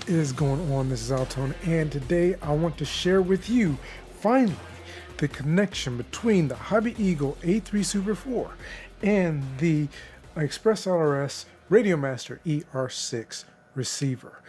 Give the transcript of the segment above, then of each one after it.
is going on? This is Altone, and today I want to share with you, finally, the connection between the Hobbyeagle A3 Super4 and the ExpressLRS RadioMaster ER6 receiver.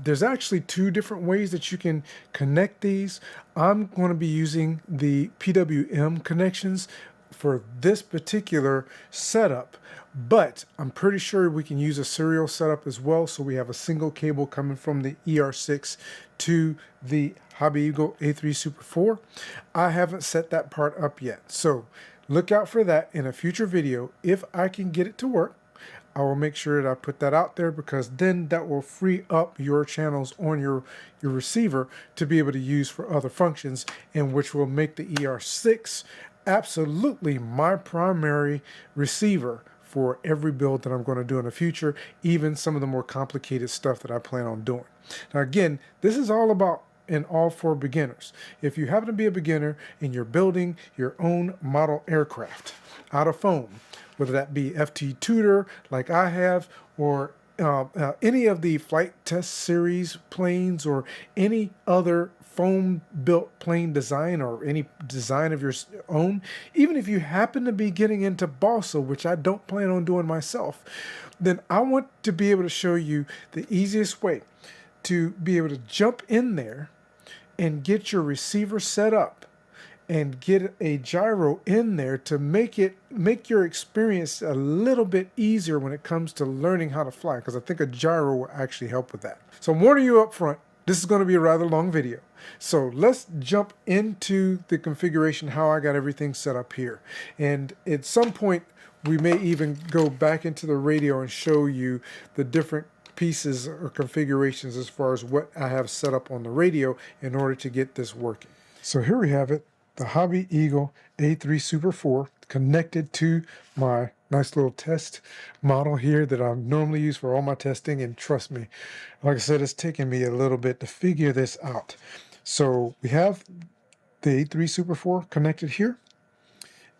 There's actually two different ways that you can connect these. I'm going to be using the PWM connections for this particular setup, but I'm pretty sure we can use a serial setup as well, so we have a single cable coming from the ER6 to the Hobbyeagle A3 Super4. I haven't set that part up yet, so look out for that in a future video. If I can get it to work, I will make sure that I put that out there, because then that will free up your channels on your receiver to be able to use for other functions, and which will make the ER6 absolutely my primary receiver for every build that I'm going to do in the future, even some of the more complicated stuff that I plan on doing. Now again, this is all about and all for beginners. If you happen to be a beginner and you're building your own model aircraft out of foam, whether that be FT Tutor like I have, or any of the flight test series planes, or any other foam built plane design, or any design of your own, even if you happen to be getting into balsa, which I don't plan on doing myself, then I want to be able to show you the easiest way to be able to jump in there and get your receiver set up and get a gyro in there to make your experience a little bit easier when it comes to learning how to fly, because I think a gyro will actually help with that. So I'm warning you up front, this is going to be a rather long video. So let's jump into the configuration, how I got everything set up here. And at some point, we may even go back into the radio and show you the different pieces or configurations as far as what I have set up on the radio in order to get this working. So here we have it, the Hobbyeagle A3 Super4 connected to my nice little test model here that I normally use for all my testing. And trust me, like I said, it's taken me a little bit to figure this out. So we have the A3 Super4 connected here,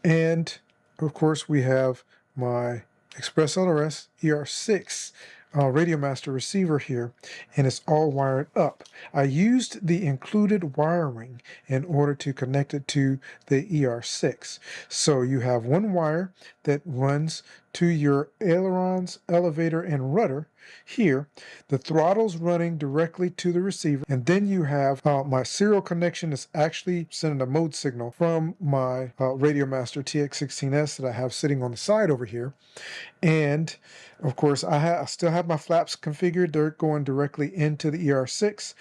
and of course we have my ExpressLRS ER6 RadioMaster receiver here, and it's all wired up. I used the included wiring in order to connect it to the ER6. So you have one wire that runs to your ailerons, elevator, and rudder here. The throttle's running directly to the receiver, and then you have my serial connection is actually sending a mode signal from my RadioMaster TX16S that I have sitting on the side over here. And of course, I still have my flaps configured. They're going directly into the ER6.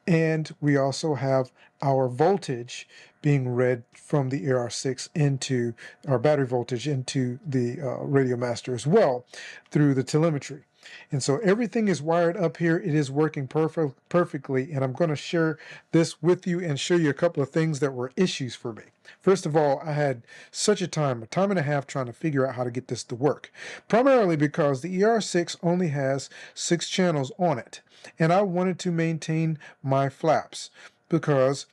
And we also have our voltage being read from the ER6 into our battery voltage into the RadioMaster as well through the telemetry. And so everything is wired up here. It is working perfectly, and I'm going to share this with you and show you a couple of things that were issues for me. First of all, I had such a time and a half trying to figure out how to get this to work, primarily because the ER6 only has 6 channels on it, and I wanted to maintain my flaps, because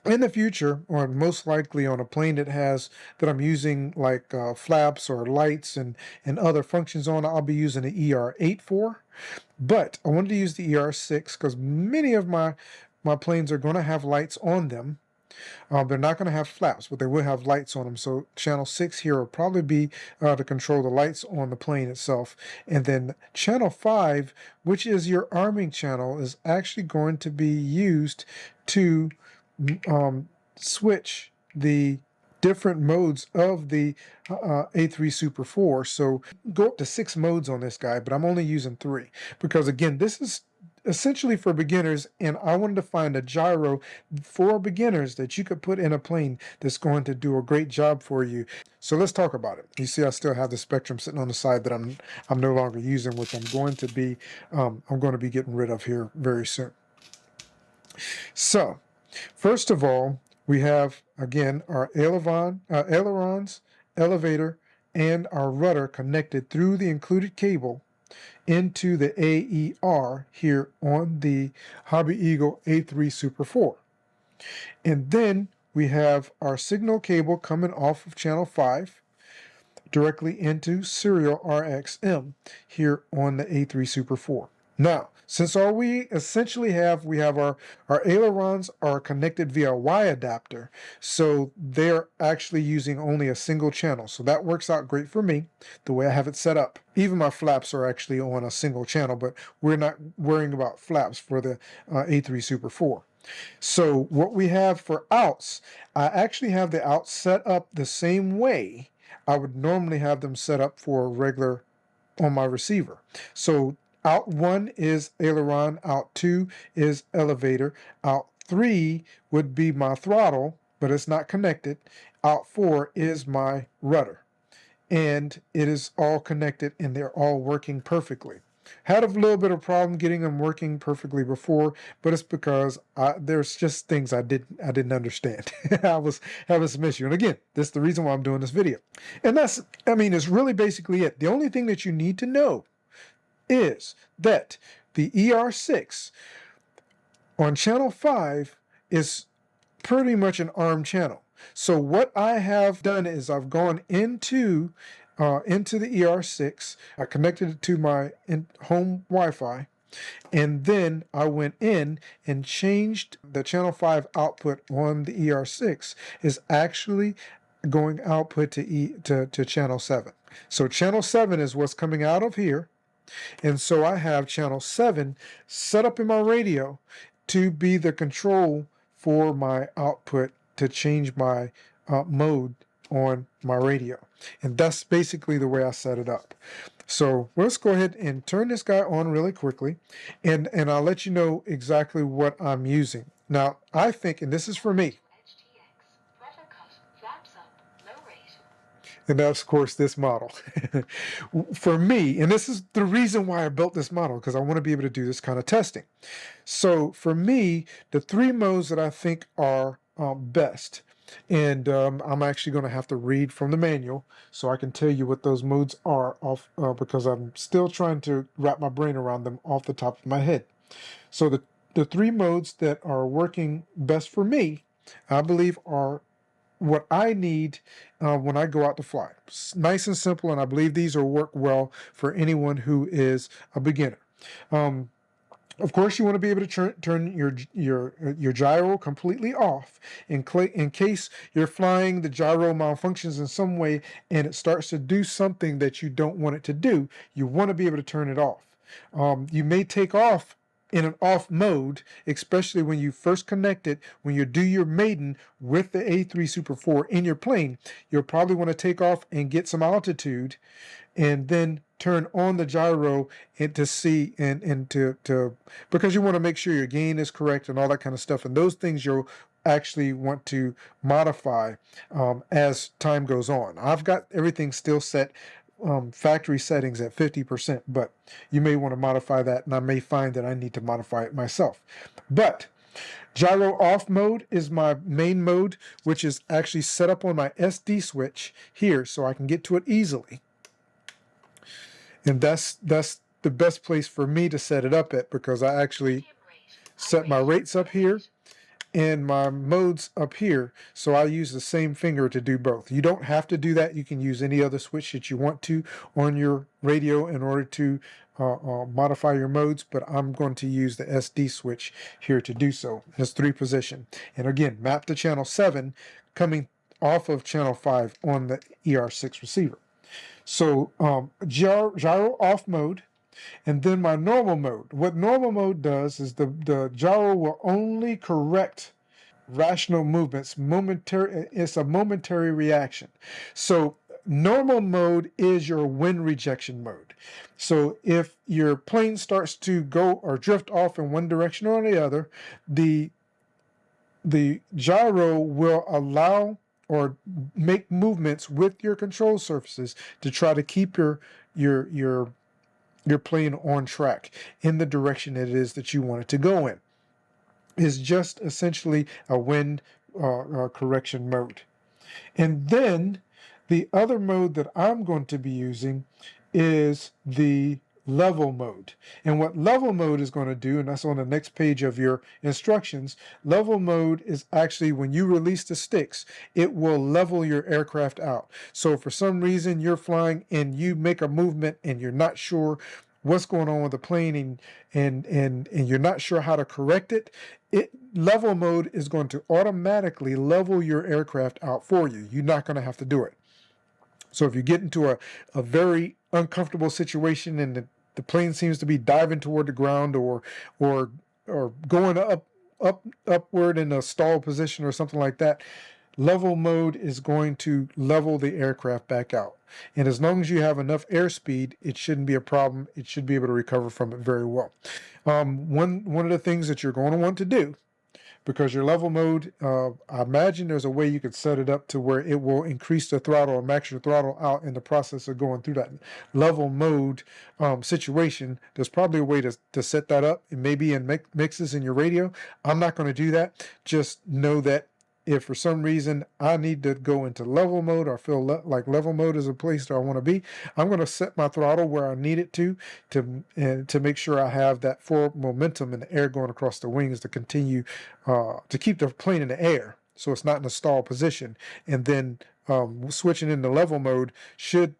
in the future, or most likely on a plane that I'm using like flaps or lights and other functions on, I'll be using an ER8 for. But I wanted to use the ER6 because many of my planes are going to have lights on them. They're not going to have flaps, but they will have lights on them. So channel 6 here will probably be to control the lights on the plane itself. And then channel 5, which is your arming channel, is actually going to be used to switch the different modes of the A3 Super4. So go up to 6 modes on this guy, but I'm only using 3 because, again, this is essentially for beginners, and I wanted to find a gyro for beginners that you could put in a plane that's going to do a great job for you. So let's talk about it. You see, I still have the Spectrum sitting on the side that I'm no longer using, which I'm going to be getting rid of here very soon. So first of all, we have, again, our ailerons, elevator, and our rudder connected through the included cable into the AER here on the Hobbyeagle A3 Super4. And then we have our signal cable coming off of channel 5 directly into serial RXM here on the A3 Super4. Now, Since all we essentially have, we have our ailerons are connected via a Y adapter, so they're actually using only a single channel. So that works out great for me, the way I have it set up. Even my flaps are actually on a single channel, but we're not worrying about flaps for the A3 Super 4. So what we have for outs, I actually have the outs set up the same way I would normally have them set up for a regular on my receiver. So out 1 is aileron, out 2 is elevator, out 3 would be my throttle, but it's not connected. Out 4 is my rudder. And it is all connected and they're all working perfectly. Had a little bit of problem getting them working perfectly before, but it's because there's just things I didn't understand. I was having some issue. And again, this is the reason why I'm doing this video. And that's, I mean, it's really basically it. The only thing that you need to know is that the ER6 on channel 5 is pretty much an ARM channel. So what I have done is I've gone into the ER6, I connected it to my home Wi-Fi, and then I went in and changed the channel 5 output on the ER6 is actually going output to channel 7. So channel 7 is what's coming out of here, and so I have channel 7 set up in my radio to be the control for my output to change my mode on my radio. And that's basically the way I set it up. So let's go ahead and turn this guy on really quickly, and I'll let you know exactly what I'm using. Now, I think, and this is for me, and that's, of course, this model. For me, and this is the reason why I built this model, because I want to be able to do this kind of testing. So for me, the 3 modes that I think are best, and I'm actually going to have to read from the manual so I can tell you what those modes are because I'm still trying to wrap my brain around them off the top of my head. So the 3 modes that are working best for me, I believe, are what I need when I go out to fly. It's nice and simple, and I believe these will work well for anyone who is a beginner. Of course, you want to be able to turn your gyro completely off in case you're flying, the gyro malfunctions in some way and it starts to do something that you don't want it to do. You want to be able to turn it off. You may take off in an off mode, especially when you first connect it, when you do your maiden with the A3 Super 4 in your plane. You'll probably want to take off and get some altitude and then turn on the gyro and to see and to because you want to make sure your gain is correct and all that kind of stuff, and those things you'll actually want to modify as time goes on. I've got everything still set factory settings at 50%, but you may want to modify that, and I may find that I need to modify it myself. But gyro off mode is my main mode, which is actually set up on my SD switch here so I can get to it easily. And that's the best place for me to set it up at, because I actually set my rates up here and my modes up here, so I use the same finger to do both. You don't have to do that. You can use any other switch that you want to on your radio in order to modify your modes, but I'm going to use the SD switch here to do so. It's 3 position. And again, map to channel 7 coming off of channel 5 on the ER6 receiver. So gyro off mode, and then my normal mode. What normal mode does is the gyro will only correct rational movements momentary. It's a momentary reaction. So normal mode is your wind rejection mode. So if your plane starts to go or drift off in one direction or the other, the gyro will allow or make movements with your control surfaces to try to keep your plane on track in the direction it is that you want it to go in. Is just essentially a wind correction mode. And then the other mode that I'm going to be using is the level mode. And what level mode is going to do, and that's on the next page of your instructions, level mode is actually when you release the sticks, it will level your aircraft out. So for some reason you're flying and you make a movement and you're not sure what's going on with the plane and you're not sure how to correct it, level mode is going to automatically level your aircraft out for you. You're not going to have to do it. So if you get into a very uncomfortable situation and the plane seems to be diving toward the ground or going upward in a stall position or something like that, level mode is going to level the aircraft back out. And as long as you have enough airspeed, it shouldn't be a problem. It should be able to recover from it very well. One of the things that you're going to want to do, because your level mode, I imagine there's a way you could set it up to where it will increase the throttle or max your throttle out in the process of going through that level mode situation. There's probably a way to set that up. It may be in mixes in your radio. I'm not going to do that. Just know that if for some reason I need to go into level mode or feel like level mode is a place that I want to be, I'm going to set my throttle where I need it to make sure I have that forward momentum in the air going across the wings to continue to keep the plane in the air so it's not in a stall position. And then switching into level mode should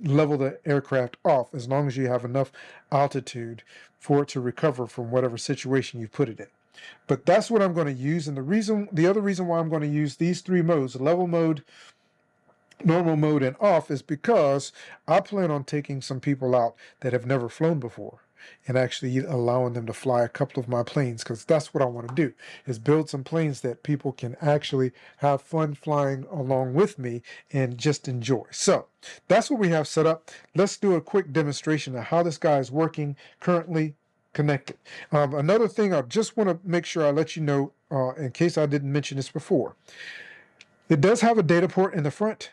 level the aircraft off as long as you have enough altitude for it to recover from whatever situation you put it in. But that's what I'm going to use. And the other reason why I'm going to use these three modes, level mode, normal mode, and off, is because I plan on taking some people out that have never flown before and actually allowing them to fly a couple of my planes, because that's what I want to do, is build some planes that people can actually have fun flying along with me and just enjoy. So that's what we have set up. Let's do a quick demonstration of how this guy is working currently connected. Another thing I just want to make sure I let you know, in case I didn't mention this before, it does have a data port in the front.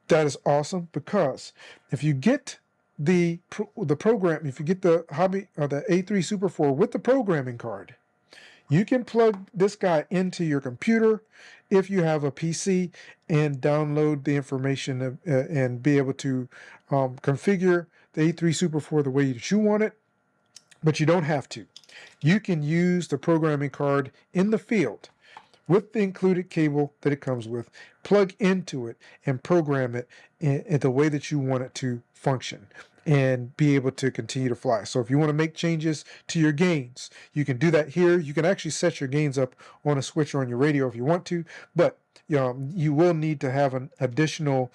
That is awesome, because if you get the program, if you get the the A3 Super4 with the programming card, you can plug this guy into your computer if you have a PC and download the information and be able to configure the A3 Super4 the way that you want it. But you don't have to. You can use the programming card in the field with the included cable that it comes with, plug into it, and program it in the way that you want it to function and be able to continue to fly. So if you want to make changes to your gains, you can do that here. You can actually set your gains up on a switcher on your radio if you want to, but you will need to have an additional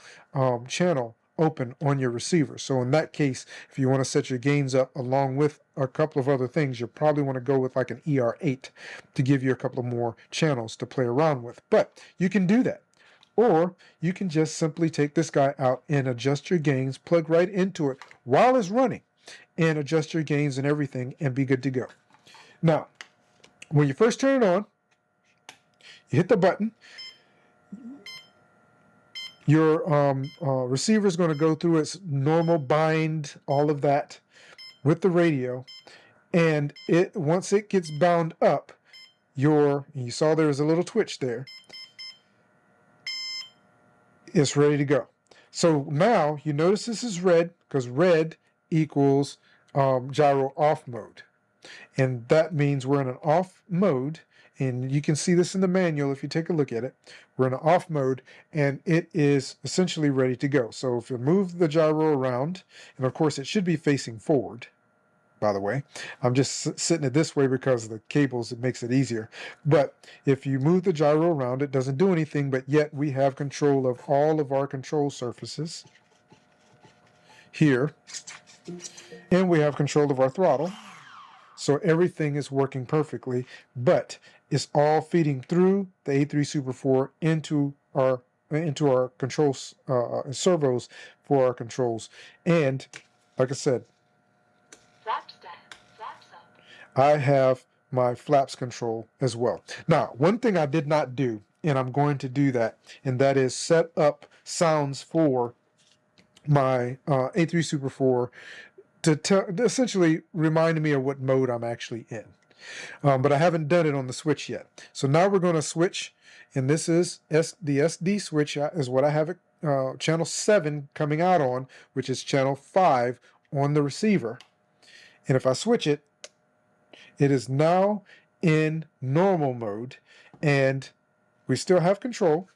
channel open on your receiver. So in that case, if you want to set your gains up along with a couple of other things, you probably want to go with like an ER6 to give you a couple of more channels to play around with. But you can do that. Or you can just simply take this guy out and adjust your gains, plug right into it while it's running, and adjust your gains and everything and be good to go. Now, when you first turn it on, you hit the button. Your receiver is going to go through its normal bind, all of that, with the radio. And once it gets bound up, you saw there was a little twitch there, it's ready to go. So now you notice this is red, because red equals gyro off mode. And that means we're in an off mode. And you can see this in the manual if you take a look at it. We're in an off mode, and it is essentially ready to go. So if you move the gyro around, and of course it should be facing forward, by the way. I'm just sitting it this way because of the cables, it makes it easier. But if you move the gyro around, it doesn't do anything, but yet we have control of all of our control surfaces here. And we have control of our throttle. So everything is working perfectly, but it's all feeding through the A3 Super4 into our controls, servos for our controls. And like I said, flaps down, flaps up. I have my flaps control as well. Now, one thing I did not do, and I'm going to do that, and that is set up sounds for my A3 Super4 to essentially remind me of what mode I'm actually in. But I haven't done it on the switch yet. So now we're going to switch, and this is the SD switch is what I have it, channel 7 coming out on, which is channel 5 on the receiver. And if I switch it, it is now in normal mode, and we still have control.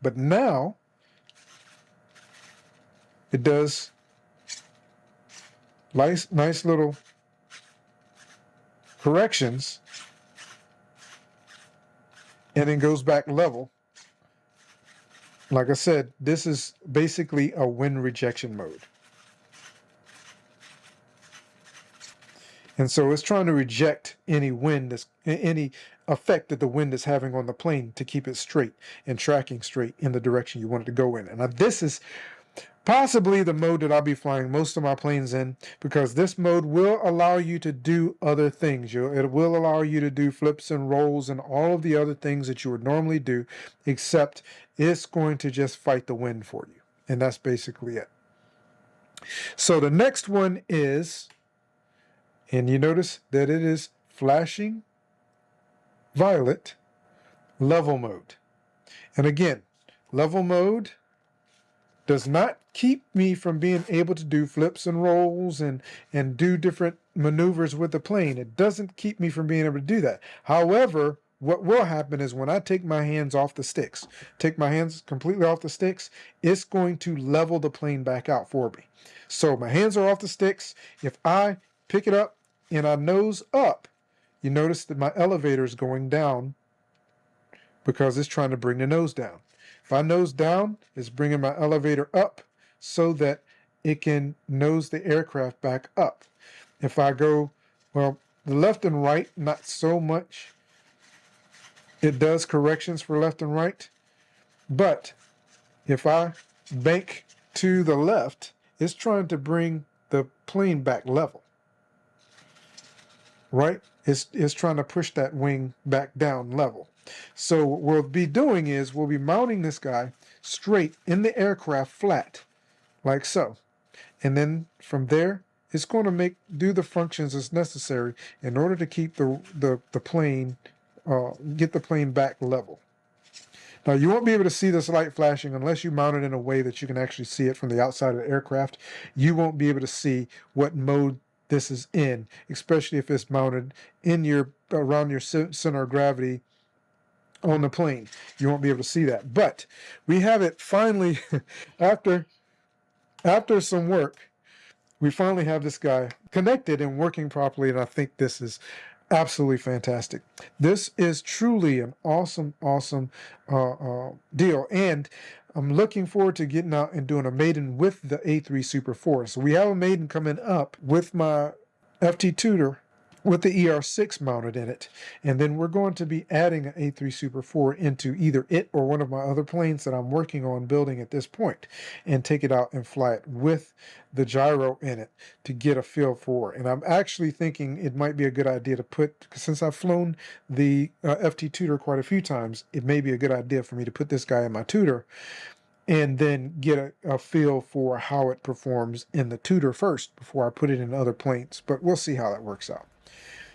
But now it does nice little corrections and then goes back level. Like I said, this is basically a wind rejection mode. And so it's trying to reject any wind, any effect that the wind is having on the plane to keep it straight and tracking straight in the direction you want it to go in. And this is possibly the mode that I'll be flying most of my planes in, because this mode will allow you to do other things. It will allow you to do flips and rolls and all of the other things that you would normally do, except it's going to just fight the wind for you. And that's basically it. So the next one is, and you notice that it is flashing violet level mode. And again, level mode does not keep me from being able to do flips and rolls and do different maneuvers with the plane. It doesn't keep me from being able to do that. However, what will happen is when I take my hands off the sticks, take my hands completely off the sticks, it's going to level the plane back out for me. So my hands are off the sticks. If I pick it up and I nose up, you notice that my elevator is going down because it's trying to bring the nose down. If I nose down, it's bringing my elevator up so that it can nose the aircraft back up. If I go, well, the left and right, not so much. It does corrections for left and right. But if I bank to the left, it's trying to bring the plane back level. Right? It's trying to push that wing back down level. So what we'll be doing is we'll be mounting this guy straight in the aircraft flat, like so. And then from there, it's going to do the functions as necessary in order to keep the plane, get the plane back level. Now, you won't be able to see this light flashing unless you mount it in a way that you can actually see it from the outside of the aircraft. You won't be able to see what mode this is in, especially if it's mounted in around your center of gravity on the plane. You won't be able to see that. But we have it finally, after some work, we finally have this guy connected and working properly, and I think this is absolutely fantastic. This is truly an awesome deal, and I'm looking forward to getting out and doing a maiden with the A3 Super4. So we have a maiden coming up with my FT tutor with the ER6 mounted in it. And then we're going to be adding an A3 Super4 into either it or one of my other planes that I'm working on building at this point, and take it out and fly it with the gyro in it to get a feel for. And I'm actually thinking it might be a good idea to put, since I've flown the FT tutor quite a few times, it may be a good idea for me to put this guy in my tutor and then get a feel for how it performs in the tutor first before I put it in other planes. But we'll see how that works out.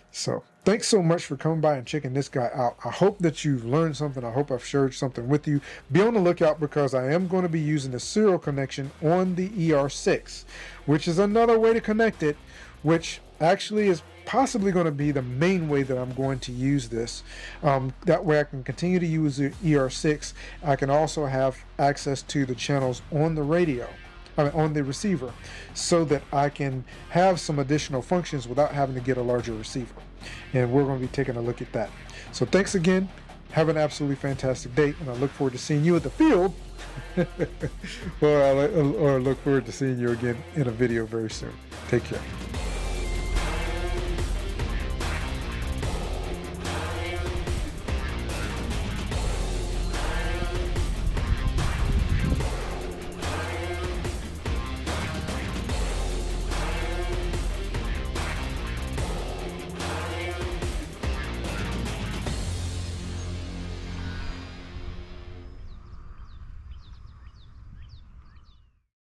So thanks so much for coming by and checking this guy out. I hope that you've learned something. I hope I've shared something with you. Be on the lookout, because I am going to be using the serial connection on the ER6, which is another way to connect it, which actually is possibly going to be the main way that I'm going to use this. That way I can continue to use the ER6. I can also have access to the channels on the radio, on the receiver, so that I can have some additional functions without having to get a larger receiver. And we're going to be taking a look at that. So thanks again. Have an absolutely fantastic day, and I look forward to seeing you at the field. or look forward to seeing you again in a video very soon. Take care.